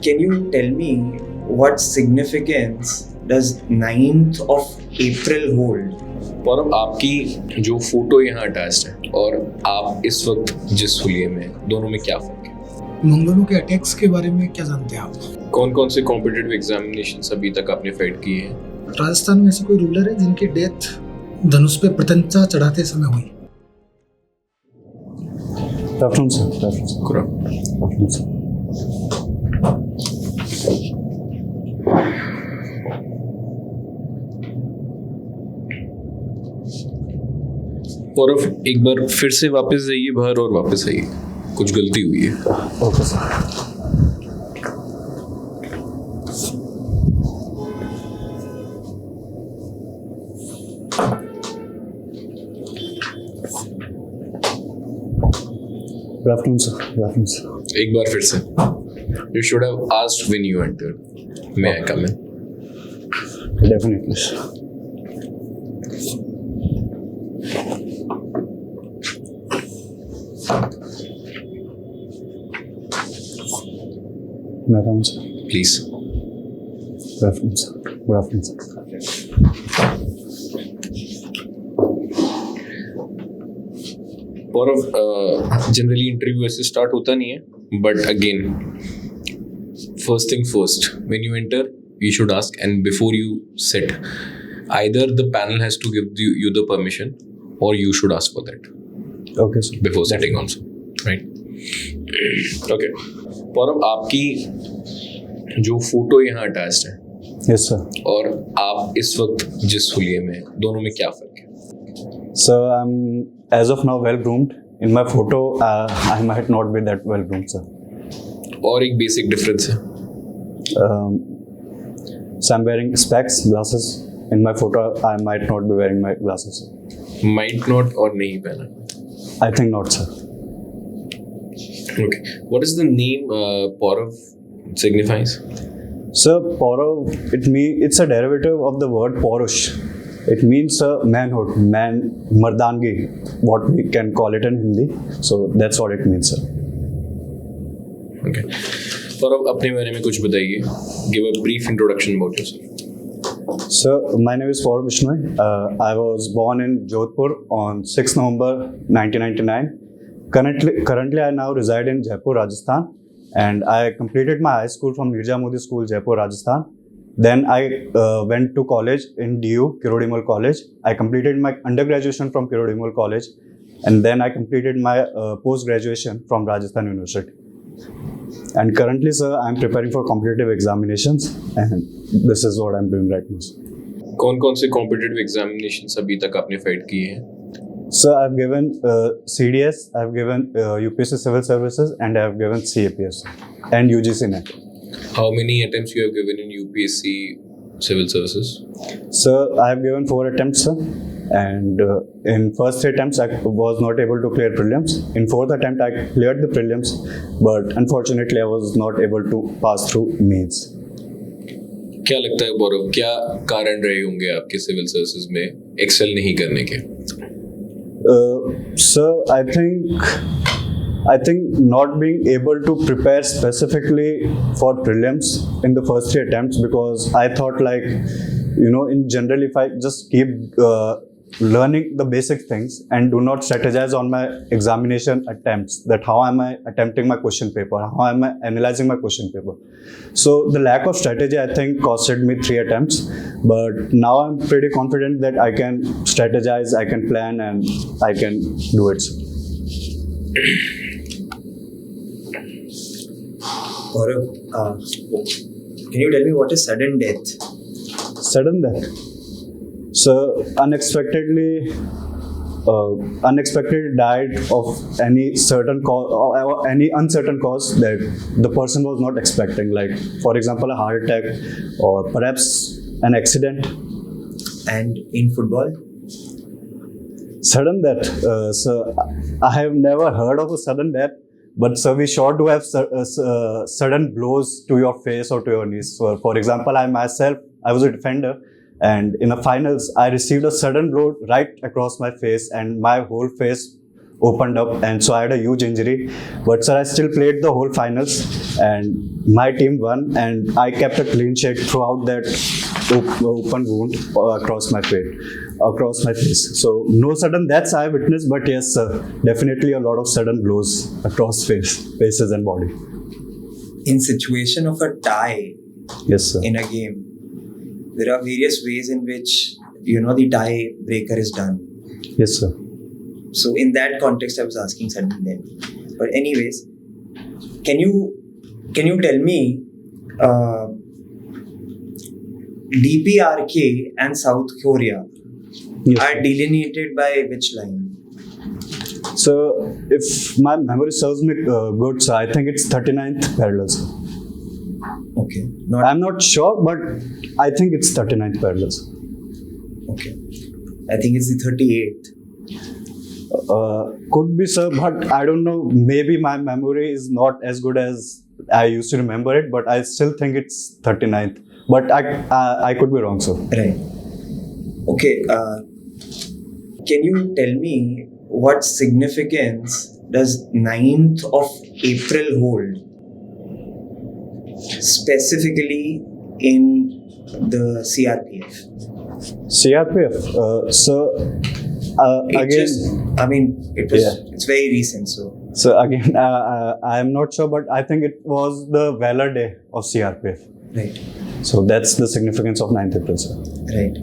can you tell me what significance does 9th of April hold? और अब आपकी जो फोटो यहाँ अटैच्ड है और आप इस वक्त जिस हुलिये में हैं, दोनों में क्या फर्क है? मंगलों के अटैक्स के बारे में क्या जानते हैं आप? कौन कौन से कॉम्पिटिटिव एग्जामिनेशंस अभी तक आपने फाइट किए हैं? राजस्थान में ऐसे कोई रूलर है जिनकी डेथ धनुष पे प्रत्यंचा चढ़ाते समय हुई? और अब एक बार फिर से वापस जाइए बाहर और वापस आइए, कुछ गलती हुई है। Okay sir. Good afternoon, sir. Good afternoon, sir. एक बार फिर से। You should have asked when you entered. May I come in? Definitely, sir. May I come in, sir? Please. Good afternoon, sir. Good afternoon, sir. और generally interview ऐसे start होता नहीं है, but again first thing first, when you enter you should ask, and before you sit, either the panel has to give you the permission or you should ask for that. Okay, sir. Before sitting also, right? Okay. और अब आपकी जो photo यहाँ attached है, Yes, sir. और आप इस वक्त जिस हुलिये में हैं, दोनों में क्या फर्क है? So I'm as of now well groomed. In my photo, I might not be that well groomed, sir. और एक बेसिक डिफरेंस है। So I'm wearing specs, glasses. In my photo, I might not be wearing my glasses. Might not और नहीं पहना। I think not, sir. Okay. What is the name Paurav signifies? Sir, Paurav, it's a derivative of the word Paurush. It means manhood, mardangi, what we can call it in Hindi. So that's what it means, sir. Okay. Paurav, अपने बारे में कुछ बताइए. Give a brief introduction about yourself. Sir, my name is Paurav Bishnoi. I was born in Jaipur on 6 November 1999. Currently, I now reside in Jaipur, Rajasthan, and I completed my high school from Mirza Modi School, Jaipur, Rajasthan. Then I went to college in DU, Kirodimal College. I completed my undergraduation from Kirodimal College, and then I completed my post-graduation from Rajasthan University. And currently, sir, I'm preparing for competitive examinations, and this is what I'm doing right now. कौन-कौन से competitive examinations अभी तक आपने fight किए हैं? Sir, I've given CDS, I've given UPSC Civil Services, and I've given CAPF and UGC NET. How many attempts you have given in UPSC Civil Services? Sir, I have given 4 attempts, sir. And in first 3 attempts, I was not able to clear prelims. In 4th attempt, I cleared the prelims, but unfortunately, I was not able to pass through mains. क्या लगता है गौरव, क्या कारण रहे होंगे आपके civil services में Excel नहीं करने के? Sir, I think not being able to prepare specifically for prelims in the first 3 attempts, because I thought, like, in general, if I just keep learning the basic things and do not strategize on my examination attempts, that how am I attempting my question paper, how am I analyzing my question paper. So the lack of strategy, I think, costed me 3 attempts, but now I'm pretty confident that I can strategize, I can plan, and I can do it. Gaurav, can you tell me what is sudden death? Sudden death? So unexpected died of any certain cause or any uncertain cause that the person was not expecting, like for example a heart attack or perhaps an accident. And in football? Sudden death? So I have never heard of a sudden death, but so we sure do have sudden blows to your face or to your knees. So for example, I was a defender, and in the finals, I received a sudden blow right across my face, and my whole face opened up, and so I had a huge injury. But sir, I still played the whole finals, and my team won, and I kept a clean sheet throughout that open wound across my face. So no sudden deaths I witnessed, but yes, sir, definitely a lot of sudden blows across faces and body. In situation of a tie Yes, sir. in a game, there are various ways in which the tie breaker is done. Yes, sir. So in that context, I was asking sudden then. But anyways, can you tell me DPRK and South Korea Yes, are sir. delineated by which line? So if my memory serves me good, so I think it's 39th parallel, sir. Okay, not I'm not sure, but I think it's 39th parallel, sir. okay. I think it's the 38th. Could be, sir, but I don't know. Maybe my memory is not as good as I used to remember it, but I still think it's 39th. But I could be wrong, sir. Right. Okay. Can you tell me what significance does 9th of April hold, specifically in the CRPF? CRPF, sir. Again, It's very recent, so. So again, I am not sure, but I think it was the Valor Day of CRPF. Right. So that's the significance of 9th April, sir. Right.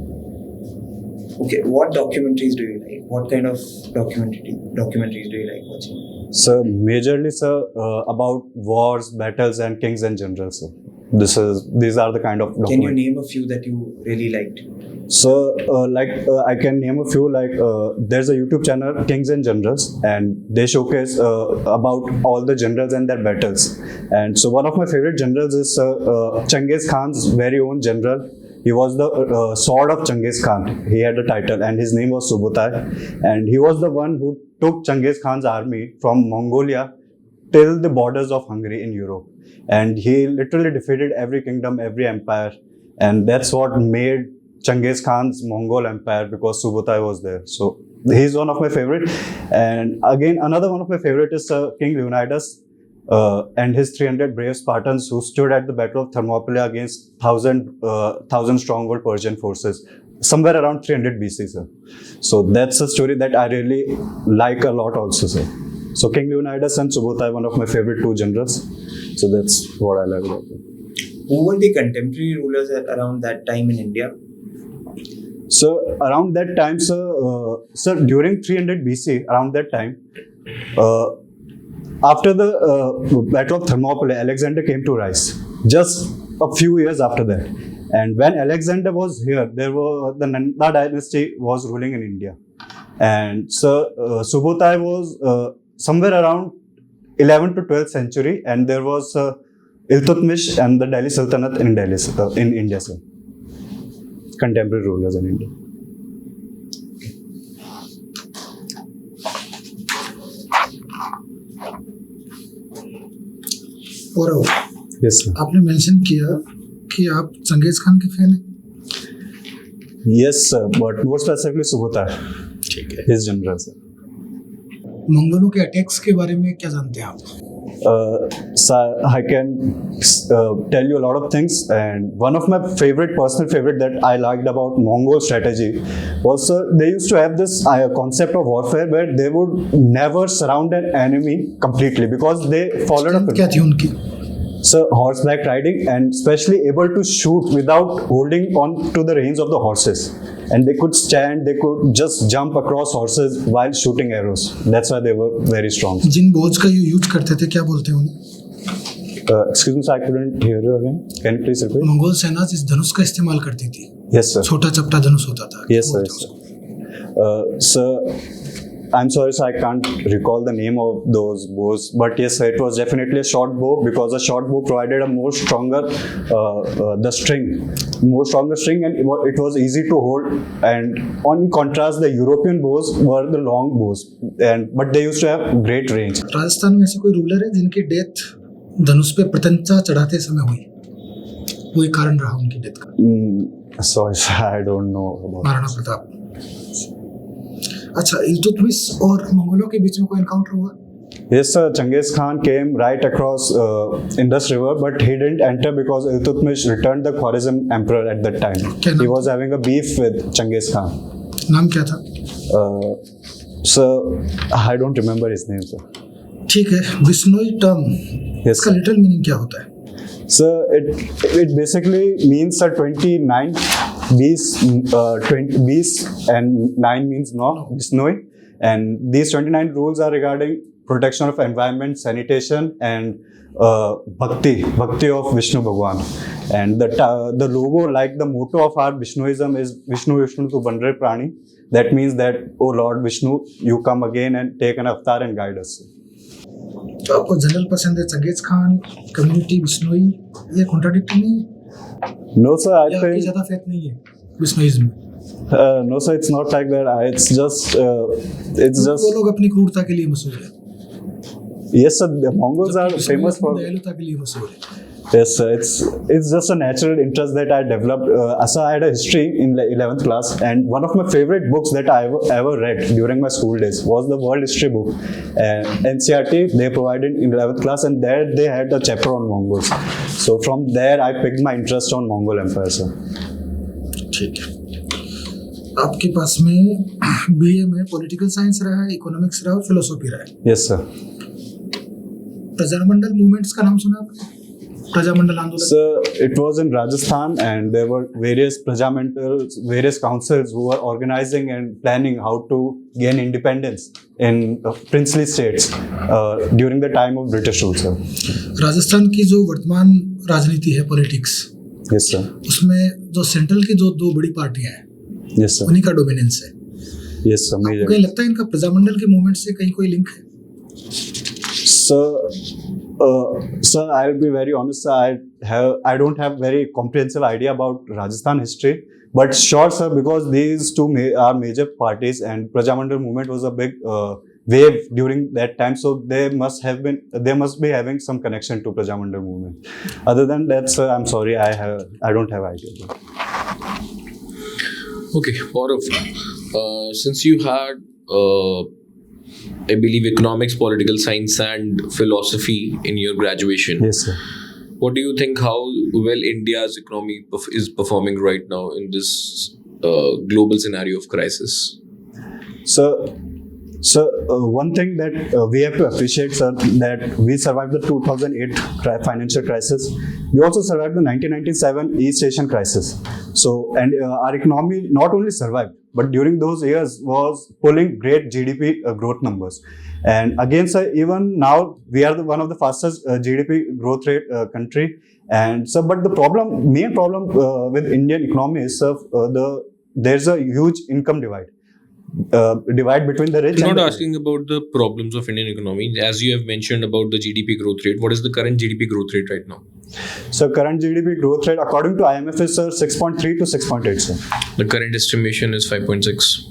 Okay, what documentaries do you like? What kind of documentaries do you like watching? So majorly, sir, about wars, battles, and kings and generals, sir. These are the kind of documentaries. Can you name a few that you really liked? So, I can name a few. There's a YouTube channel, Kings and Generals, and they showcase about all the generals and their battles. And so, one of my favorite generals is Genghis Khan's very own general. He was the sword of Genghis Khan. He had a title, and his name was Subutai. And he was the one who took Genghis Khan's army from Mongolia till the borders of Hungary in Europe. And he literally defeated every kingdom, every empire. And that's what made Genghis Khan's Mongol Empire, because Subutai was there. So he's one of my favorite. And again, another one of my favorite is King Leonidas and his 300 brave Spartans who stood at the Battle of Thermopylae against 1,000 stronghold Persian forces, somewhere around 300 BC, sir. So that's a story that I really like a lot also, sir. So King Leonidas and Subutai, one of my favorite two generals. So that's what I like about them. Who were the contemporary rulers around that time in India? So around that time, sir, during 300 BC, around that time, after the Battle of Thermopylae, Alexander came to rise. Just a few years after that, and when Alexander was here, the Nanda dynasty was ruling in India, and so Subutai was somewhere around 11th to 12th century, and there was Iltutmish and the Delhi Sultanate in Delhi, in India, sir. Contemporary rulers in India. और Yes, sir. आपने mention किया कि आप Genghis Khan के fan हैं. Yes, sir. But more specifically, Subutai. ठीक है. His general, sir. मंगोलों के अटैक्स के बारे में क्या जानते हैं आप? So I can tell you a lot of things, and one of my personal favorite that I liked about Mongol strategy was they used to have this concept of warfare where they would never surround an enemy completely because they followed up. क्या थी उनकी? So horseback riding, and especially able to shoot without holding on to the reins of the horses, and they could stand, they could just jump across horses while shooting arrows. That's why they were very strong. जिन बोझ का ये use करते थे क्या बोलते हैं उन्हें? Excuse me, sir, I couldn't hear you again. Can you please repeat? Mongol सेना इस धनुष का इस्तेमाल करती थी. Yes, sir. छोटा चपटा धनुष होता था. Yes, sir. Yes, sir. Sir, I'm sorry, sir, I can't recall the name of those bows, but yes, sir, it was definitely a short bow because a short bow provided a more stronger string, and it was easy to hold. And on contrast, the European bows were the long bows, but they used to have great range. Rajasthan में ऐसे कोई ruler है जिनकी death धनुष पे प्रत्यंचा चढ़ाते समय हुई? कोई कारण रहा उनकी डेथ का? Sorry, sir, I don't know about Maharana Pratap. अच्छा, इल्तुतमिश और मंगोलों के बीच में कोई एनकाउंटर हुआ? Yes, sir. Genghis Khan came right across Indus River, but he didn't enter because Iltutmish returned the Khwarizm emperor at that time. He was having a beef with Genghis Khan. नाम क्या था? Sir, I don't remember his name, sir. ठीक है, Bishnoi term, Yes, इसका sir. Literal meaning क्या होता है? So it basically means 29 bees and 9 means no, Bishnoi. And these 29 rules are regarding protection of environment, sanitation, and bhakti of Vishnu Bhagwan. And the logo, like the motto of our Vishnuism, is Vishnu Vishnu tu Bandre Prani. That means that, oh Lord Vishnu, you come again and take an avatar and guide us. तो आपको general पसंद है, Genghis Khan, community, Bishnoi, ये contradict नहीं है? No, sir, I या आपकी think. ज़्यादा फेथ नहीं है बिश्नोइज्म में? No, sir, it's not like that. It's just. वो लोग अपनी क्रूरता के लिए मशहूर है, Yes, sir. The Mongols are famous for. दयालुता के लिए मशहूर है. Yes, sir. It's just a natural interest that I developed. So I had a history in the 11th class, and one of my favorite books that I ever read during my school days was the World History book. NCRT they provided in 11th class, and there they had a chapter on Mongols. So from there I picked my interest on Mongol Empire, sir. ठीक है, आपके पास में BA में political science रहा है, economics रहा है और फिलोसॉफी रहा है. Yes, sir. प्रजामंडल मूवमेंट्स का नाम सुना आपने? प्रजामंडल आंदोलन. So it was in Rajasthan, and there were various Prajamantals, various councils who were organizing and planning how to gain independence in princely states during the time of British rule, sir. Rajasthan की जो वर्तमान राजनीति है, politics, Yes, sir. उसमें जो central की जो दो बड़ी पार्टियां हैं, Yes, sir. उन्हीं का डोमिनेंस है. Yes, sir. आपको Major. कहीं लगता है इनका प्रजामंडल के मूवमेंट से कहीं कोई लिंक है? Sir, I'll be very honest. Sir, I don't have very comprehensive idea about Rajasthan history, but sure, sir, because these two are major parties, and Prajamandal movement was a big wave during that time, so they must be having some connection to Prajamandal movement. Other than that, sir, I'm sorry, I don't have idea. Okay, Gaurav, since you had, I believe, economics, political science, and philosophy in your graduation, Yes, sir. what do you think how well India's economy is performing right now in this global scenario of crisis? So, one thing that we have to appreciate, sir, that we survived the 2008 financial crisis. We also survived the 1997 East Asian crisis. So, and our economy not only survived, but during those years was pulling great GDP growth numbers. And again, sir, even now we are one of the fastest GDP growth rate country. And so, but the main problem with Indian economy is, sir, there's a huge income divide. Divide between the rich. I'm and not the asking about the problems of Indian economy. As you have mentioned about the GDP growth rate, what is the current GDP growth rate right now? So current GDP growth rate according to IMF is 6.3 to 6.8, sir. The current estimation is 5.6.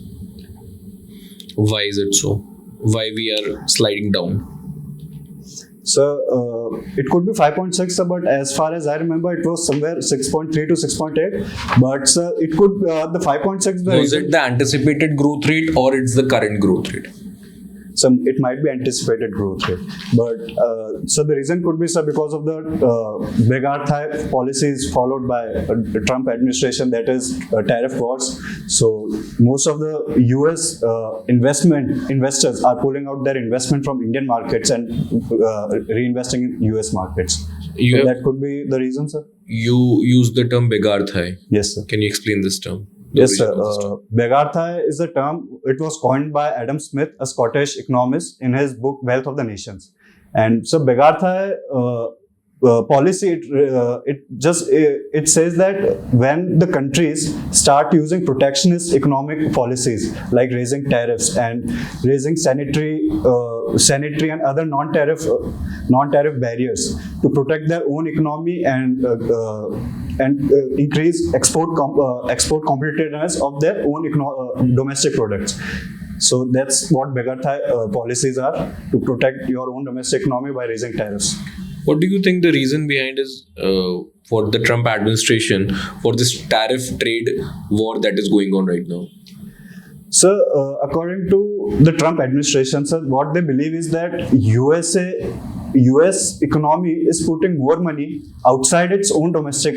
Why is it so? Why we are sliding down? So it could be 5.6, sir, but as far as I remember, it was somewhere 6.3 to 6.8. But sir, it could the 5.6. Was it the anticipated growth rate or it's the current growth rate? It might be anticipated growth rate, but so the reason could be, sir, because of the big policies followed by the Trump administration, that is tariff wars. So most of the US investors are pulling out their investment from Indian markets and reinvesting in US markets. So that could be the reason, sir. You use the term begar thai. Yes, sir. Can you explain this term? Yes, sir. Begar thai is a term. It was coined by Adam Smith, a Scottish economist, in his book Wealth of the Nations. And so Begar thai policy, it says that when the countries start using protectionist economic policies like raising tariffs and raising sanitary and other non-tariff barriers to protect their own economy and increase export competitiveness of their own domestic products. So that's what Begar thai policies are, to protect your own domestic economy by raising tariffs. What do you think the reason behind is for the Trump administration for this tariff trade war that is going on right now? So, according to the Trump administration, sir, what they believe is that US economy is putting more money outside its own domestic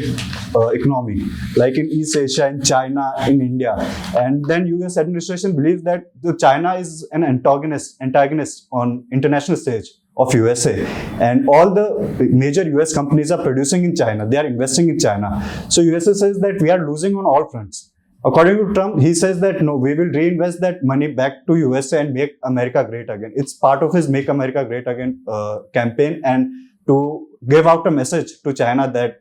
economy, like in East Asia, in China, in India, and then US administration believes that the China is an antagonist on international stage of USA, and all the major US companies are producing in China. They are investing in China. So USA says that we are losing on all fronts. According to Trump, he says that no, we will reinvest that money back to USA and make America great again. It's part of his "Make America Great Again" campaign, and to give out a message to China that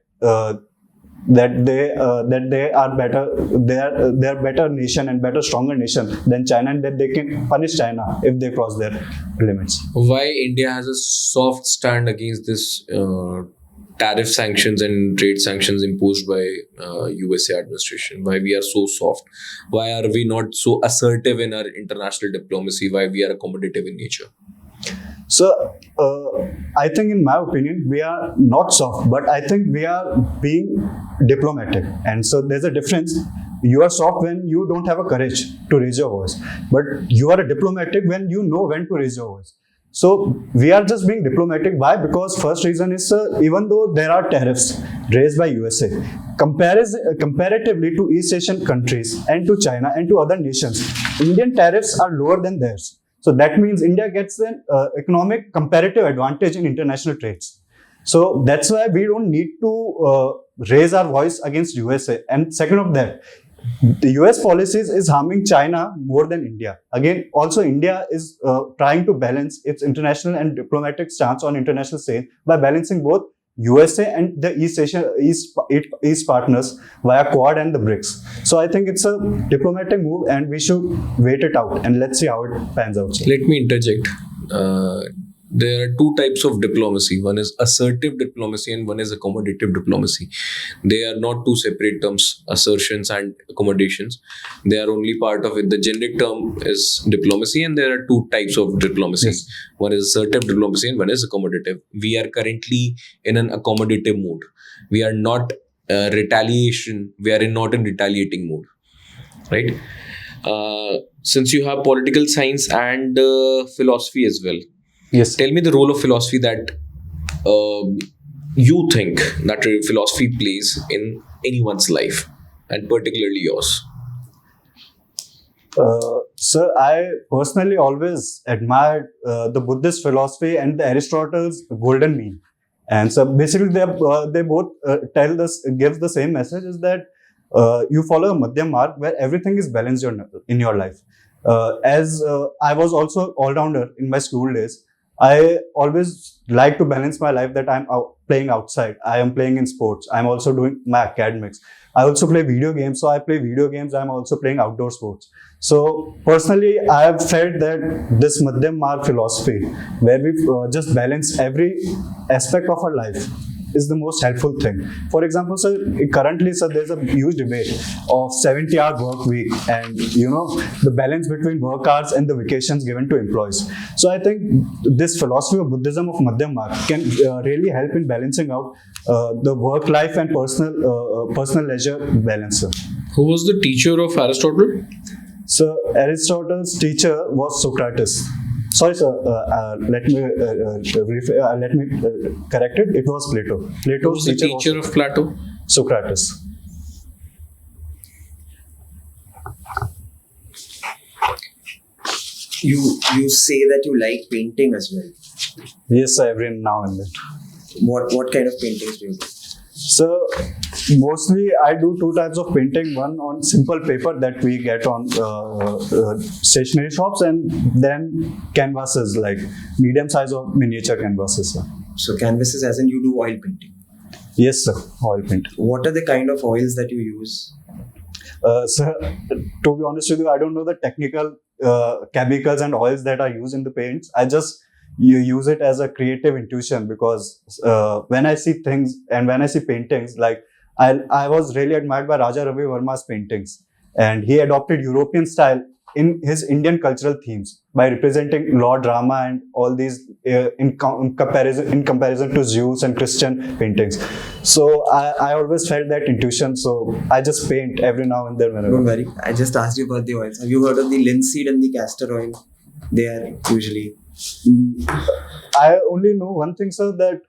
that they are better, they are better nation and better stronger nation than China, and that they can punish China if they cross their limits. Why India has a soft stand against this tariff sanctions and trade sanctions imposed by USA administration? Why we are so soft? Why are we not so assertive in our international diplomacy? Why we are accommodative in nature? So, I think, in my opinion, we are not soft, but I think we are being diplomatic. And so, there's a difference. You are soft when you don't have a courage to raise your voice, but you are a diplomatic when you know when to raise your voice. So, we are just being diplomatic. Why? Because first reason is, even though there are tariffs raised by USA, comparatively to East Asian countries and to China and to other nations, Indian tariffs are lower than theirs. So that means India gets an economic comparative advantage in international trades. So that's why we don't need to raise our voice against USA. And second of that, the US policies is harming China more than India. Again, also India is trying to balance its international and diplomatic stance on international stage by balancing both USA and the East partners via Quad and the BRICS. So I think it's a diplomatic move, and we should wait it out and let's see how it pans out. Let me interject. There are two types of diplomacy. One is assertive diplomacy and one is accommodative diplomacy. They are not two separate terms, assertions and accommodations. They are only part of it. The generic term is diplomacy, and there are two types of diplomacy. Yes. One is assertive diplomacy and one is accommodative. We are currently in an accommodative mode. We are not retaliation. We are not in retaliating mode, right? Since you have political science and philosophy as well, yes. Tell me the role of philosophy that you think that philosophy plays in anyone's life, and particularly yours. So I personally always admired the Buddhist philosophy and the Aristotle's golden mean. And so basically they both gives the same message, is that you follow a Madhyam Marg where everything is balanced in your life. As I was also all-rounder in my school days, I always like to balance my life, that I'm playing outside, I am playing in sports, I'm also doing my academics. I also play video games, so I play video games, I'm also playing outdoor sports. So personally, I have felt that this Madhyam Marg philosophy, where we just balance every aspect of our life, is the most helpful thing. For example, currently, there's a huge debate of 70-hour work week, and the balance between work hours and the vacations given to employees. So I think this philosophy of Buddhism of Madhyam Marg can really help in balancing out the work life and personal leisure balance. Who was the teacher of Aristotle? So Aristotle's teacher was Socrates. Sorry, sir. Let me correct it. It was Plato. Who was the teacher of Plato? Socrates. You say that you like painting as well. Yes, sir, every now and then. What kind of paintings do you do? So mostly I do two types of painting. One on simple paper that we get on stationery shops, and then canvases, like medium size or miniature canvases. Sir. So canvases, as in you do oil painting? Yes, sir. Oil paint. What are the kind of oils that you use? Sir, to be honest with you, I don't know the technical chemicals and oils that are used in the paints. You use it as a creative intuition, because when I see things and when I see paintings, like I was really admired by Raja Ravi Verma's paintings, and he adopted European style in his Indian cultural themes by representing Lord Rama and all these in comparison to Jews and Christian paintings. So I always felt that intuition. So I just paint every now and then. Don't worry. I just asked you about the oils. Have you heard of the linseed and the castor oil? They are usually. I only know one thing, sir, that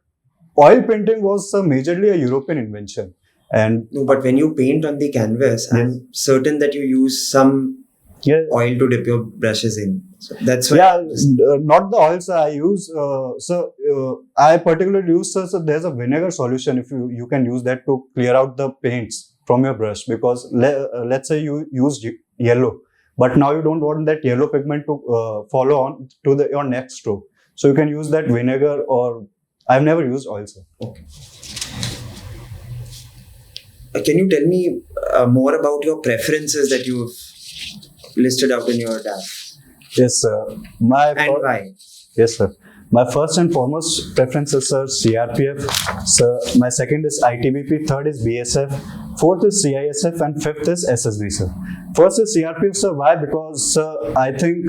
oil painting was majorly a European invention. And No, but when you paint on the canvas, I'm certain that you use some oil to dip your brushes in. So that's why. Not the oils I use. I particularly use, so there's a vinegar solution. If you can use that to clear out the paints from your brush, because let's say you used yellow, but now you don't want that yellow pigment to follow on to your next stroke. So you can use that vinegar, or I've never used oil, sir. Okay. Can you tell me more about your preferences that you've listed out in your tab? Yes, sir. Why? Yes, sir. My first and foremost preference is, sir, CRPF. Sir, my second is ITBP, third is BSF, fourth is CISF, and fifth is SSB, sir. First is CRPF, sir. Why? Because, sir, I think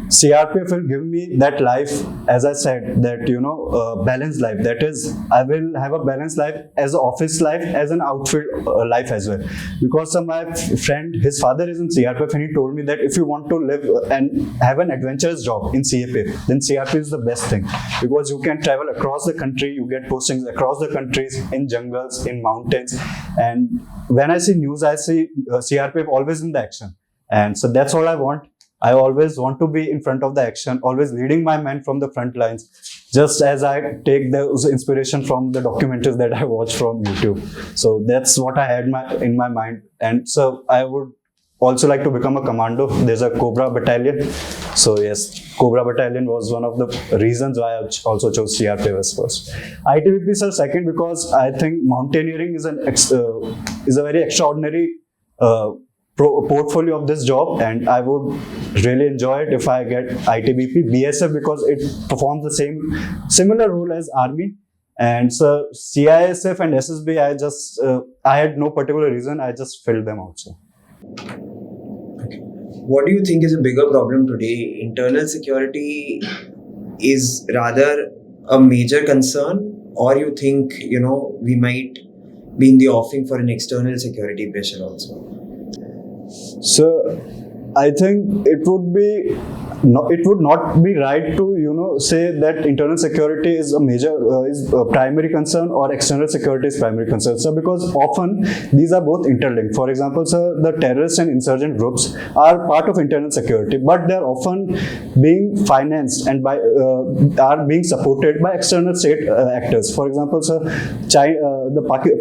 CRPF will give me that life, as I said, that, balanced life. That is, I will have a balanced life as an office life, as an outfield life as well. Because my friend, his father is in CRPF, and he told me that if you want to live and have an adventurous job in CAPF, then CRPF is the best thing. Because you can travel across the country, you get postings across the countries, in jungles, in mountains. And when I see news, I see CRPF always in the action. And so that's all I want. I always want to be in front of the action, always leading my men from the front lines, just as I take the inspiration from the documentaries that I watch from YouTube. So that's what I had in my mind. And so I would also like to become a commando. There's a Cobra battalion. So yes, Cobra battalion was one of the reasons why I also chose CRPF as first. ITBP, sir, second, because I think mountaineering is a very extraordinary portfolio of this job, and I would really enjoy it if I get ITBP. BSF, because it performs the similar role as Army. And so CISF and SSB, I had no particular reason, I just filled them out. So. What do you think is a bigger problem today? Internal security is rather a major concern, or you think, we might be in the offing for an external security pressure also? So I think it would not be right to say that internal security is a primary concern or external security is primary concern. So because often these are both interlinked. For example, sir, the terrorist and insurgent groups are part of internal security, but they are often being financed and are being supported by external state actors. For example, sir,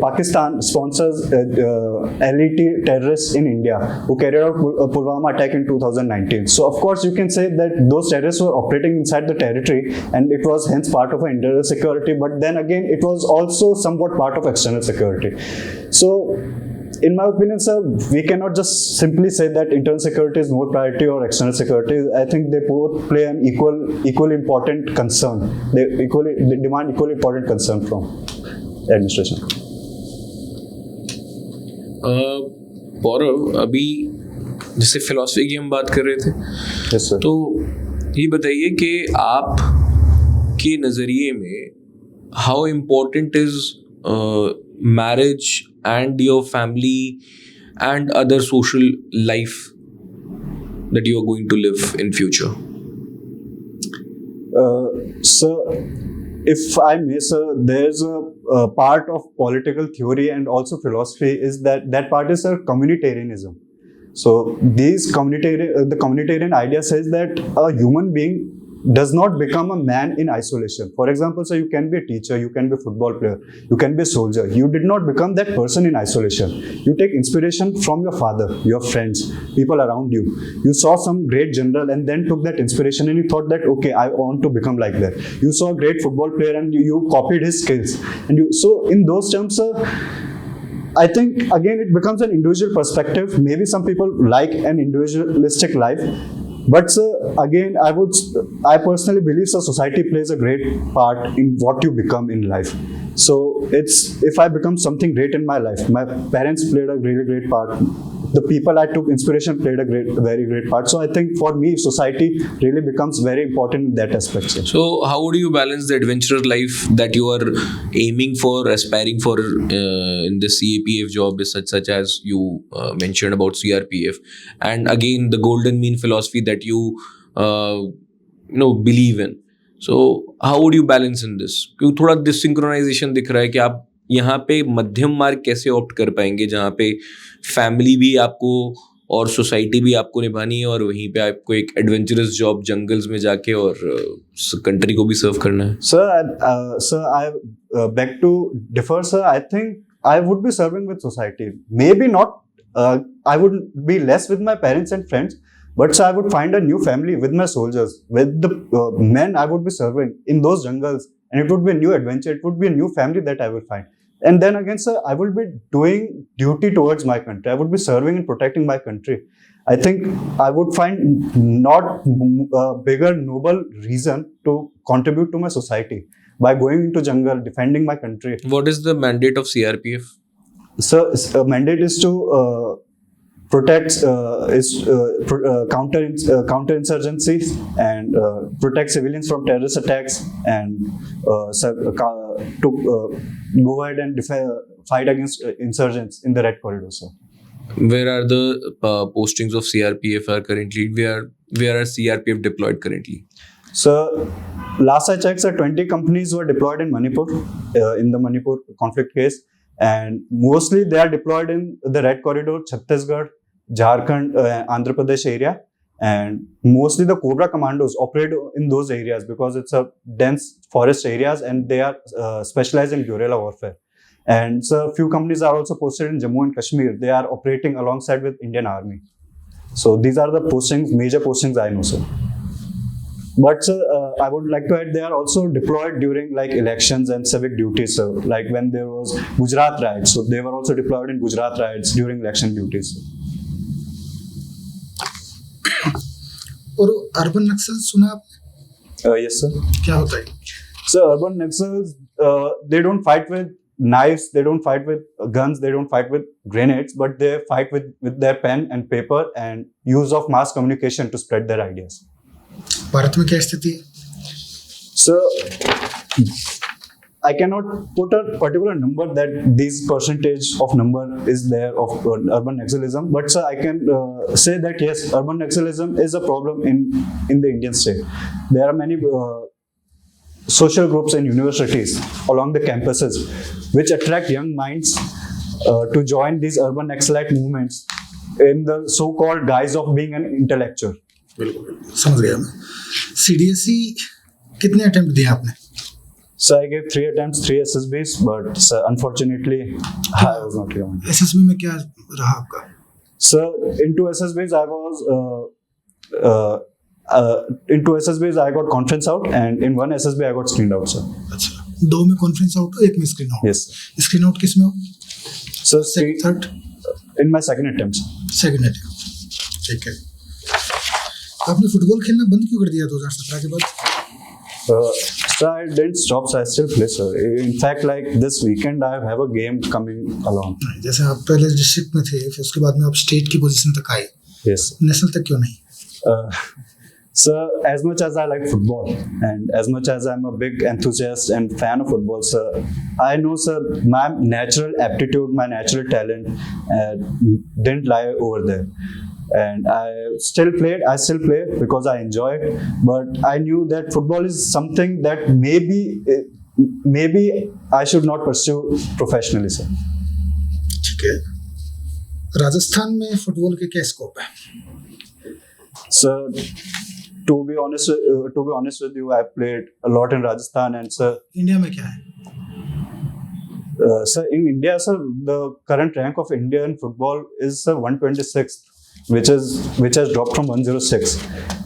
Pakistan sponsors LET terrorists in India who carried out a Pulwama attack in 2019. So of course you can say that those terrorists were operating inside the territory, and it was hence part of internal security, but then again it was also somewhat part of external security. So in my opinion, sir, we cannot just simply say that internal security is more priority or external security. I think they both play an equally important concern. They demand equally important concern from the administration. Gaurav, अभी जैसे philosophy की हम बात कर रहे थे, yes, sir. तो ये बताइए कि आप के नज़रिए में how important is marriage and your family and other social life that you are going to live in future? So, if I may, sir, there's a part of political theory and also philosophy is that part is, sir, communitarianism. So the communitarian idea says that a human being does not become a man in isolation. For example, so you can be a teacher, you can be a football player, you can be a soldier. You did not become that person in isolation. You take inspiration from your father, your friends, people around you. You saw some great general and then took that inspiration and you thought that, okay, I want to become like that. You saw a great football player and you copied his skills. So in those terms, sir, I think again it becomes an individual perspective. Maybe some people like an individualistic life. But sir, again, I personally believe so society plays a great part in what you become in life. So if I become something great in my life, my parents played a really great part the people I took inspiration played a very great part. So I think for me, society really becomes very important in that aspect. So how would you balance the adventurous life that you are aiming for, aspiring for in the CAPF job, is such as you mentioned about CRPF, and again the golden mean philosophy that you believe in? So how would you balance in this? क्योंकि थोड़ा डिसिंक्रोनाइजेशन दिख रहा है कि आप यहाँ पे मध्यम मार्ग कैसे ऑप्ट कर पाएंगे, जहाँ पे फैमिली भी आपको और सोसाइटी भी आपको निभानी है, और वहीं पे आपको एक एडवेंचरस जॉब जंगल्स में जाके और कंट्री को भी सर्व करना है. Sir, I beg to differ, sir. I think I would be serving with society. Maybe not. I would be less with my parents and friends, but sir, I would find a new family with my soldiers, with the men I would be serving in those jungles, and it would be a new adventure. It would be a new family that I will find. And then again, sir, I will be doing duty towards my country. I would be serving and protecting my country. I think I would find not a bigger noble reason to contribute to my society by going into jungle, defending my country. What is the mandate of CRPF? Sir, mandate is to protect, counter insurgencies and protect civilians from terrorist attacks, and to go ahead and fight against insurgents in the Red Corridor, sir. Where are the postings of CRPF are currently? Where are CRPF deployed currently? So last I checked, sir, 20 companies were deployed in Manipur, in the Manipur conflict case, and mostly they are deployed in the Red Corridor, Chhattisgarh, Jharkhand, Andhra Pradesh area, and mostly the Cobra commandos operate in those areas because it's a dense forest areas, and they are specialized in guerrilla warfare. And so few companies are also posted in Jammu and Kashmir. They are operating alongside with Indian Army. So these are the postings, major postings I know, sir. But sir, I would like to add, they are also deployed during like elections and civic duties, sir. Like when there was Gujarat riots, so they were also deployed in Gujarat riots during election duties. और urban नक्सल सुना आपने? Yes, sir. क्या होता है? So urban Naxals, they don't fight with knives, they don't fight with guns, they don't fight with grenades, but they fight with their pen and paper and use of mass communication to spread their ideas. Bharat में क्या स्थिति है? So I cannot put a particular number that this percentage of number is there of urban naxalism, but sir, I can say that yes, urban naxalism is a problem in the Indian state. There are many social groups and universities along the campuses which attract young minds to join these urban naxalite movements in the so-called guise of being an intellectual. बिल्कुल समझ गया मैं. CDSE कितने attempt दिए आपने? So I gave 3 attempts, 3 SSBs, but sir, unfortunately I was not given. SSB में क्या रहा आपका? So into SSBs I was into SSBs I got conference out, and in one SSB I got screened out, sir. अच्छा, 2 में conference out हो, 1 में screen out. Yes. Screen out किस में हो? So third? in my second attempt. Second attempt. ठीक है. आपने फुटबॉल खेलना बंद क्यों कर दिया 2017 के बाद? So I didn't stop, so I still play, sir. In fact, like this weekend I have a game coming along. जैसे आप पहले डिस्ट्रिक्ट में थे, फिर उसके बाद में आप स्टेट की पोजीशन तक आए. Yes. नेशनल तक क्यों नहीं? So as much as I like football and as much as I'm a big enthusiast and fan of football, sir, I know, sir, my natural aptitude, my natural talent didn't lie over there. And I still play because I enjoy it. But I knew that football is something that maybe I should not pursue professionally, sir. ठीक है. राजस्थान में football के क्या scope है? Sir, to be honest with you, I played a lot in Rajasthan, and sir. India में क्या है? Sir, in India, sir, the current rank of India in football is 126th. Which has dropped from 106,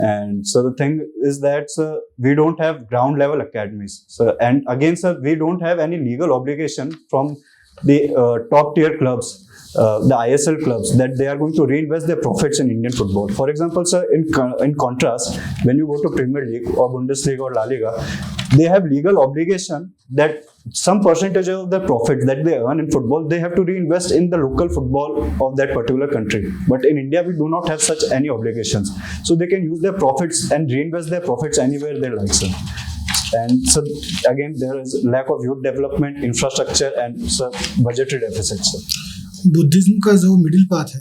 and so the thing is that, sir, we don't have ground level academies, sir, and again, sir, we don't have any legal obligation from the top tier clubs, the ISL clubs, that they are going to reinvest their profits in Indian football. For example, sir, in contrast, when you go to Premier League or Bundesliga or La Liga, they have legal obligation that some percentage of the profits that they earn in football, they have to reinvest in the local football of that particular country. But in India, we do not have such any obligations. So they can use their profits and reinvest their profits anywhere they like, sir. And so again, there is lack of youth development, infrastructure, and sir, budgetary deficits, sir. Buddhism का जो middle path है,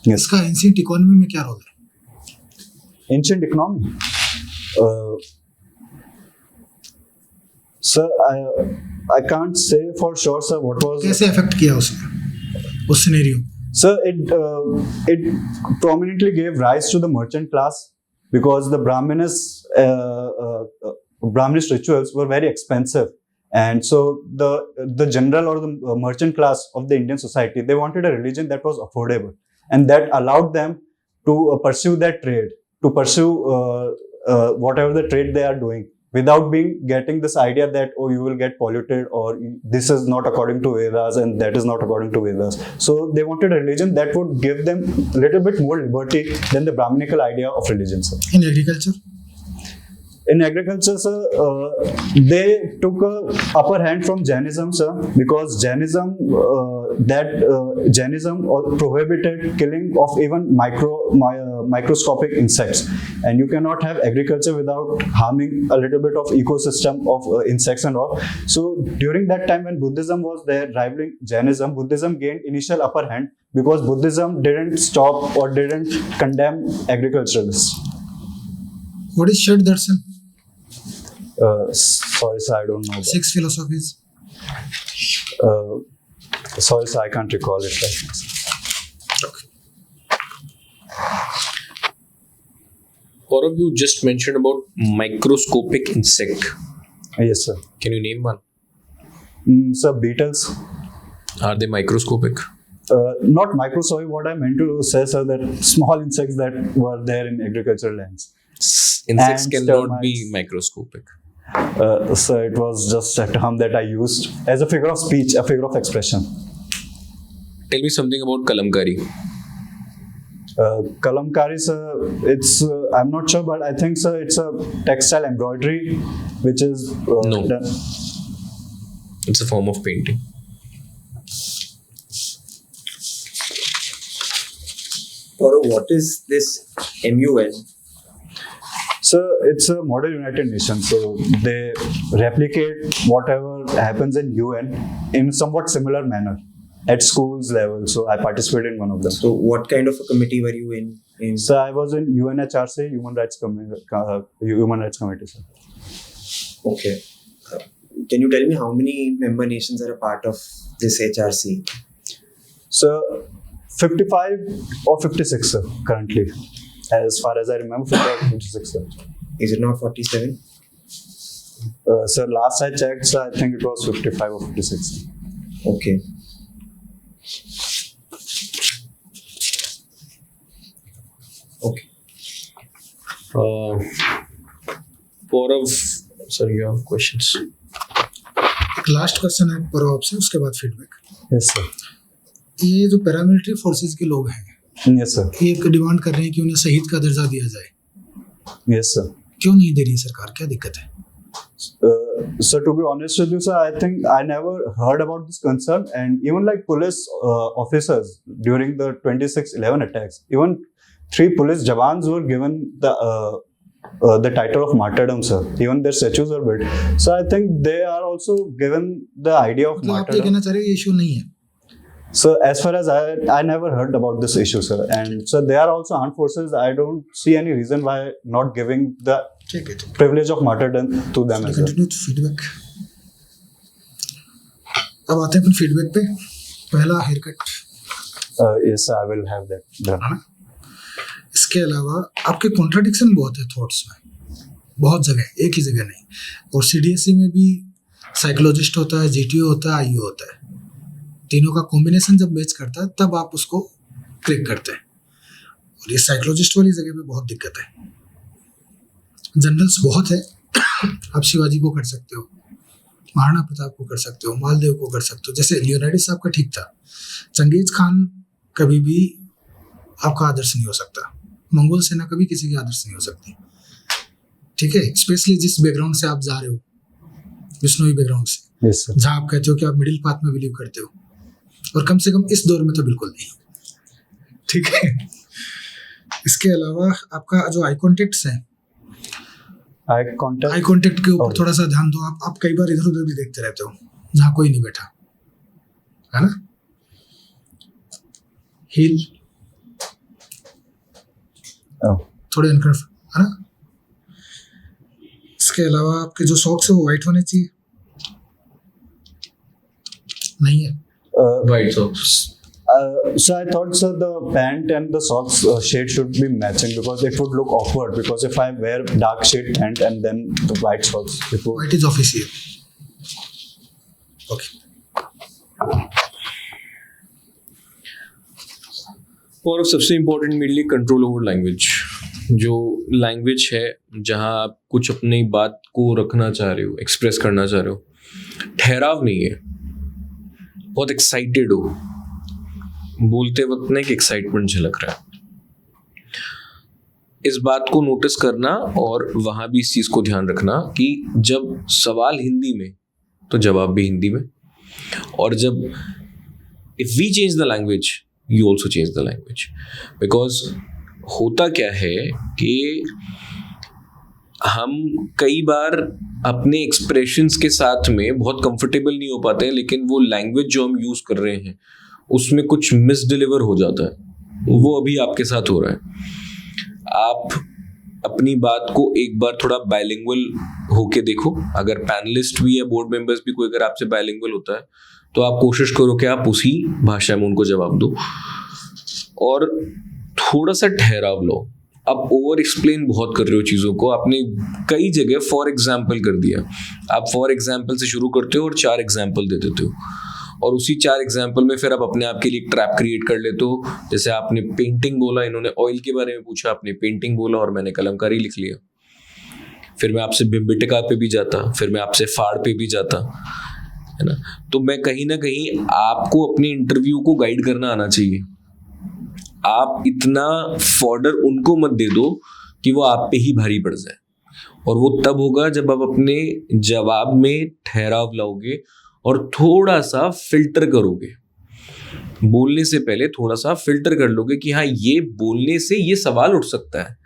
Yes. इसका ancient economy में क्या role है? Ancient economy. Sir, I can't say for sure, sir, what was. कैसे affect किया उसने उस scenario? Sir, it prominently gave rise to the merchant class because the Brahminist rituals were very expensive, and so the general or the merchant class of the Indian society, they wanted a religion that was affordable and that allowed them to pursue their trade, to pursue whatever the trade they are doing, without getting this idea that, oh, you will get polluted, or this is not according to Vedas and that is not according to Vedas. So they wanted a religion that would give them a little bit more liberty than the Brahminical idea of religion, sir. In agriculture? In agriculture, sir, they took a upper hand from Jainism, sir, because Jainism prohibited killing of even microscopic insects, and you cannot have agriculture without harming a little bit of ecosystem of insects and all. So during that time when Buddhism was there rivaling Jainism, Buddhism gained initial upper hand because Buddhism didn't stop or didn't condemn agriculturalists. What is Shad Darshan? Sorry, sir, I don't know. 6 philosophies. Sorry, sir, I can't recall it right now. Okay. Gaurav, you just mentioned about microscopic insect. Yes, sir. Can you name one? Sir, beetles. Are they microscopic? Not microscopic. What I meant to say, sir, that small insects that were there in agricultural lands. Insects Ants, cannot be termites. microscopic. So it was just a term that I used as a figure of speech, a figure of expression. Tell me something about kalamkari. Kalamkari, sir, it's I'm not sure, but I think, sir, it's a textile embroidery, which is No. done. It's a form of painting. Or what is this MUN? So it's a model United Nations. So they replicate whatever happens in UN in somewhat similar manner at schools level. So I participated in one of them. So what kind of a committee were you in? So I was in UNHRC, Human Rights Committee. Sir. Okay. Can you tell me how many member nations are a part of this HRC? So 55 or 56, sir, currently. As far as I remember, 55 or 56, sir. Is it not 47? Sir, last I checked, sir, I think it was 55 or 56. Sir. Okay. Okay. Gaurav, sir, you have questions? एक last question है परवाब से, उसके बाद feedback. Yes, sir. ये जो paramilitary forces के लोग हैं, Yes, sir. ये एक डिमांड कर रहे हैं कि उन्हें शहीद का दर्जा दिया जाए. Yes, sir. क्यों नहीं दे रही सरकार? क्या दिक्कत है? So to be honest with you, sir, I think I never heard about this concern, and even like police officers during the 26/11 attacks, even 3 police jawans were given the title of martyrdom, sir. Even their statues were built. So I think they are also given the idea of मतलब आप ये martyrdom. कहना चाह रहे हैं ये issue नहीं है? So as far as I never heard about this issue, sir. And so they are also armed forces. I don't see any reason why not giving the ठीक है. privilege of martyrdom to them as well. Continue feedback. अब आते हैं अपन feedback पे. पहला hair cut. Yes, sir, I will have that done. इसके अलावा आपके कॉन्ट्राडिक्शन बहुत है थॉट्स में, बहुत जगह, एक ही जगह नहीं. और सीडीएसई में भी साइकोलॉजिस्ट होता है, जीटीओ होता है, आईओ होता है. तीनों का कॉम्बिनेशन जब मैच करता है तब आप उसको क्लिक करते हैं. और ये साइकोलॉजिस्ट वाली जगह पे बहुत दिक्कत है. जनरल्स बहुत है. आप शिवाजी को कर सकते हो, महाराणा प्रताप को कर सकते हो, मालदेव को कर सकते हो. जैसे लियोनार्डिस साहब का ठीक था. चंगेज खान कभी भी आपका आदर्श नहीं हो सकता. मंगोल सेना कभी किसी की आदर्श नहीं हो सकती. ठीक है, स्पेशली जिस बैकग्राउंड से आप जा रहे हो, बिश्नोई बैकग्राउंड से, Yes, sir. जहाँ आप कहते हो कि आप मिडिल पाथ में बिलीव करते हो, और कम से कम इस दौर में तो बिल्कुल नहीं, ठीक है। इसके अलावा आपका जो आई कॉन्टेक्ट्स हैं, Eye contact. आई कॉन्टेक्ट के ऊपर Oh. थोड़ा सा ध्यान दो। आप कई बार इधर उधर भी देखते रहते हो जहाँ कोई नहीं बैठा है ना। Heel Oh. थोड़े अनकंफ है ना। इसके अलावा आपके जो सॉक्स है वो वाइट होने चाहिए, नहीं है। White socks. So I thought, sir, the pant and the socks shade should be matching because it would look awkward. Because if I wear dark shade pant and then the white socks, it would. White is official, okay. और सबसे important मेरे लिए control over language. जो language है जहाँ आप कुछ अपनी बात को रखना चाह रहे हो, एक्सप्रेस करना चाह रहे हो, ठहराव नहीं है, बहुत एक्साइटेड हो, बोलते वक्त ना एक एक्साइटमेंट झलक रहा है। इस बात को नोटिस करना और वहाँ भी इस चीज़ को ध्यान रखना कि जब सवाल हिंदी में तो जवाब भी हिंदी में, और जब if we change the language you also change the language. Because होता क्या है कि हम कई बार अपने एक्सप्रेशंस के साथ में बहुत कंफर्टेबल नहीं हो पाते हैं, लेकिन वो लैंग्वेज जो हम यूज़ कर रहे हैं उसमें कुछ मिस डिलीवर हो जाता है। वो अभी आपके साथ हो रहा है। आप अपनी बात को एक बार थोड़ा बायलिंगुअल होके देखो। अगर पैनलिस्ट भी या बोर्ड मेंबर्स भी कोई अगर आपसे बायलिंगुअल होता है तो आप कोशिश करो कि आप उसी भाषा में उनको जवाब दो, और थोड़ा सा ठहराव लो। आप ओवर एक्सप्लेन बहुत कर रहे हो चीज़ों को। आपने कई जगह फॉर एग्जाम्पल कर दिया। आप फॉर एग्जाम्पल से शुरू करते हो और 4 एग्जाम्पल दे देते हो, और उसी 4 एग्जाम्पल में फिर आप अपने आप के लिए एक ट्रैप क्रिएट कर लेते हो। जैसे आपने पेंटिंग बोला, इन्होंने ऑयल के बारे में पूछा, आपने पेंटिंग बोला और मैंने कलमकारी लिख लिया। फिर मैं आपसे भिम्बिटिका पे भी जाता, फिर मैं आपसे फाड़ पे भी जाता, है ना। तो मैं कहीं ना कहीं आपको अपने इंटरव्यू को गाइड करना आना चाहिए। आप इतना फॉर्डर उनको मत दे दो कि वो आप पे ही भारी पड़ जाए, और वो तब होगा जब आप अपने जवाब में ठहराव लाओगे और थोड़ा सा फिल्टर करोगे। बोलने से पहले थोड़ा सा फिल्टर कर लोगे कि हाँ, ये बोलने से ये सवाल उठ सकता है,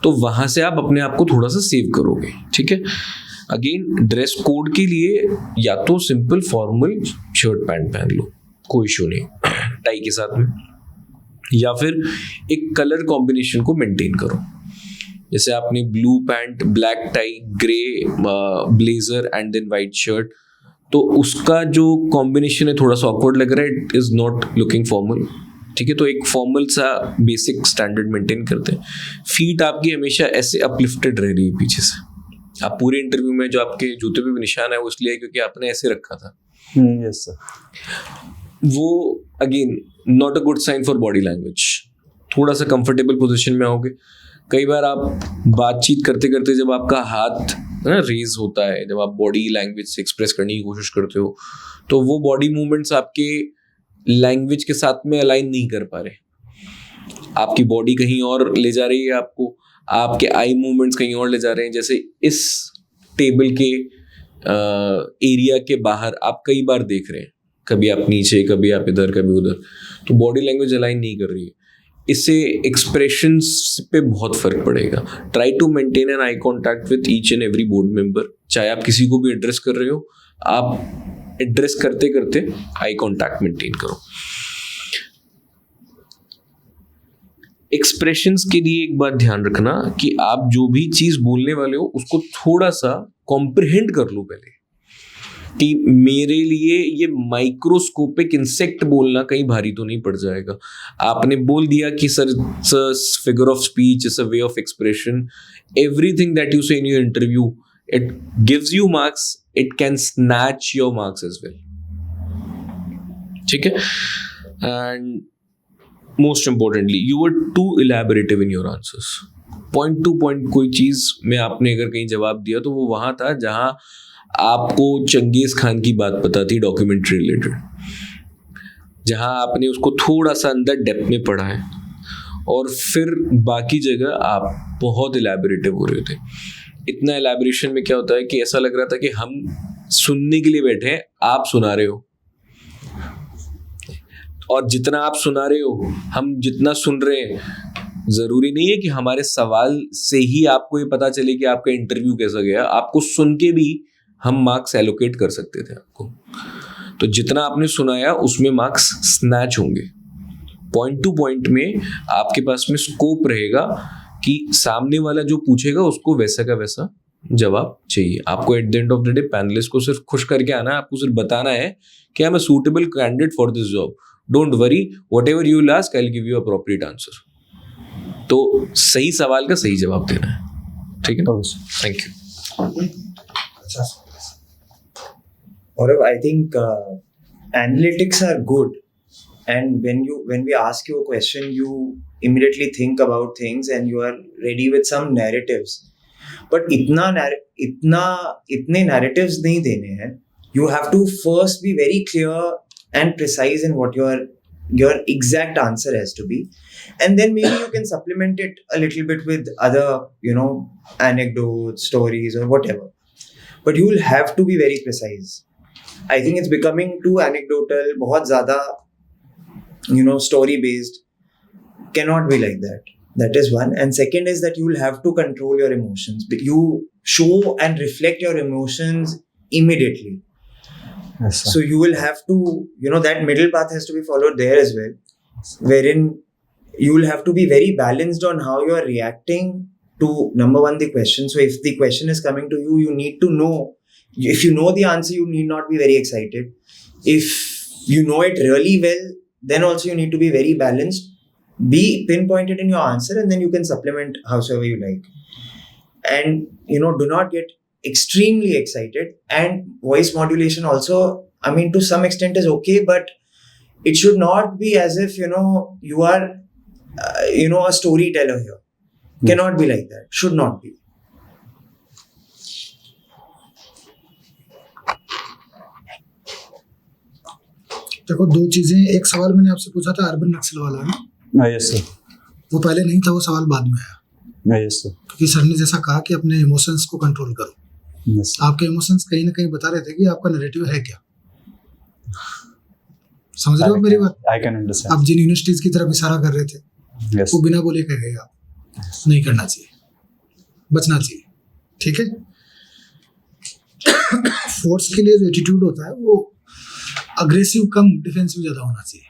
तो वहां से आप अपने आप को थोड़ा सा सेव करोगे। ठीक है। अगेन ड्रेस कोड के लिए या तो सिंपल फॉर्मल शर्ट पैंट पहन लो, कोई इशू नहीं, टाई के साथ में, या फिर एक कलर कॉम्बिनेशन को मेंटेन करो। जैसे आपने blue pant, black tie, grey blazer and then white shirt, तो उसका जो कॉम्बिनेशन है थोड़ा सा ऑकवर्ड लग रहा है, it is not looking formal. ठीक है। तो एक फॉर्मल सा बेसिक स्टैंडर्ड मेंटेन करते हैं। फीट आपकी हमेशा ऐसे अपलिफ्टेड रह रही है पीछे से। आप पूरे इंटरव्यू में जो आपके जूते पे भी निशान है वो इसलिए है क्योंकि आपने ऐसे रखा था। Yes, sir. वो again not a good sign for body language. थोड़ा सा कंफर्टेबल पोजीशन में आओगे। कई बार आप बातचीत करते करते जब आपका हाथ ना रेज होता है, जब आप बॉडी लैंग्वेज से एक्सप्रेस करने की कोशिश करते हो, तो वो बॉडी मूवमेंट्स आपके लैंग्वेज के साथ में अलाइन नहीं कर पा रहे। आपकी बॉडी कहीं और ले जा रही है आपको, आपके आई मूवमेंट्स कहीं और ले जा रहे हैं। जैसे इस टेबल के एरिया के बाहर आप कई बार देख रहे हैं, कभी आप नीचे, कभी आप इधर, कभी उधर, तो बॉडी लैंग्वेज अलाइन नहीं कर रही है। इससे एक्सप्रेशंस पे बहुत फर्क पड़ेगा। Try to maintain an eye contact with each and every board member. चाहे आप किसी को भी एड्रेस कर रहे हो, आप एड्रेस करते करते आई कॉन्टैक्ट मेंटेन करो। एक्सप्रेशंस के लिए एक बात ध्यान रखना कि आप जो भी चीज बोलने वाले हो उसको थोड़ा सा कॉम्प्रिहेंड कर लो पहले, कि मेरे लिए ये माइक्रोस्कोपिक इंसेक्ट बोलना कहीं भारी तो नहीं पड़ जाएगा। आपने बोल दिया कि sir figure of speech is a way of expression. Everything that you say in your interview, it gives you marks, it can snatch your marks as well. ठीक है। And most importantly, you are to elaborative in your answers. Point to point कोई चीज में आपने अगर कहीं जवाब दिया तो वो वहां था जहां आपको चंगेज खान की बात पता थी डॉक्यूमेंट्री रिलेटेड, जहां आपने उसको थोड़ा सा अंदर डेप्थ में पढ़ा है, और फिर बाकी जगह आप बहुत इलैबोरेटिव हो रहे थे। इतना इलैबोरेशन में क्या होता है कि ऐसा लग रहा था कि हम सुनने के लिए बैठे हैं, आप सुना रहे हो, और जितना आप सुना रहे हो, हम जितना सुन रहे हैं, जरूरी नहीं है कि हमारे सवाल से ही आपको ये पता चले कि आपका इंटरव्यू कैसा गया। आपको सुन के भी हम मार्क्स एलोकेट कर सकते थे आपको। तो जितना आपने सुनाया उसमें मार्क्स स्नैच होंगे। पॉइंट टू पॉइंट में आपके पास में स्कोप रहेगा कि सामने वाला जो पूछेगा उसको वैसा का वैसा जवाब चाहिए। आपको at the end of the day panelist को सिर्फ खुश करके आना है, आपको सिर्फ बताना है कि I am a suitable candidate for this job, don't worry, whatever you will ask I will give you appropriate answer. तो सही सवाल का सही जवाब देना है, ठीक है ना? Thank you. Or I think analytics are good, and when we ask you a question, you immediately think about things and you are ready with some narratives. But इतने narratives नहीं देने हैं. You have to first be very clear and precise in what your exact answer has to be, and then maybe you can supplement it a little bit with other, anecdotes, stories, or whatever. But you will have to be very precise. I think it's becoming too anecdotal, बहुत ज़्यादा, story based. Cannot be like that. That is one. And second is that you will have to control your emotions. But you show and reflect your emotions immediately. Yes, sir. So you will have to, that middle path has to be followed there as well, wherein you will have to be very balanced on how you are reacting to, number one, the question. So if the question is coming to you, you need to know. If you know the answer, you need not be very excited. If you know it really well, then also you need to be very balanced. Be pinpointed in your answer, and then you can supplement howsoever you like. And, do not get extremely excited. And voice modulation also, to some extent is okay, but it should not be as if, you are, a storyteller here. Cannot be like that. Should not be. देखो, दो चीजें, एक सवाल मैंने आपसे पूछा था urban नक्सल वाला ना, यस सर। वो पहले नहीं था, वो सवाल बाद में आया। Yes sir. क्योंकि सर ने जैसा कहा कि अपने इमोशंस को कंट्रोल करो। यस। आपके इमोशंस कहीं ना कहीं बता रहे थे कि आपका नैरेटिव है क्या। समझ रहे हो मेरी बात? I can understand. आप जिन यूनिवर्सिटीज की तरफ इशारा कर रहे थे, यस, वो बिना बोले कह गए आप, नहीं करना चाहिए, बचना चाहिए, ठीक है? फोर्स के लिए जो एटीट्यूड होता है वो अग्रेसिव कम डिफेंसिव ज्यादा होना चाहिए।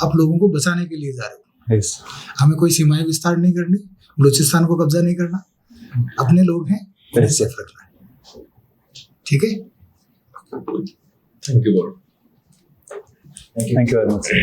आप लोगों को बचाने के लिए जा रहे हो। यस। हमें कोई सीमाएं विस्तार नहीं करनी, बलूचिस्तान को कब्जा नहीं करना, अपने लोग हैं, Yes, सेफ रखना है, ठीक है? Thank you. Thank you very much sir.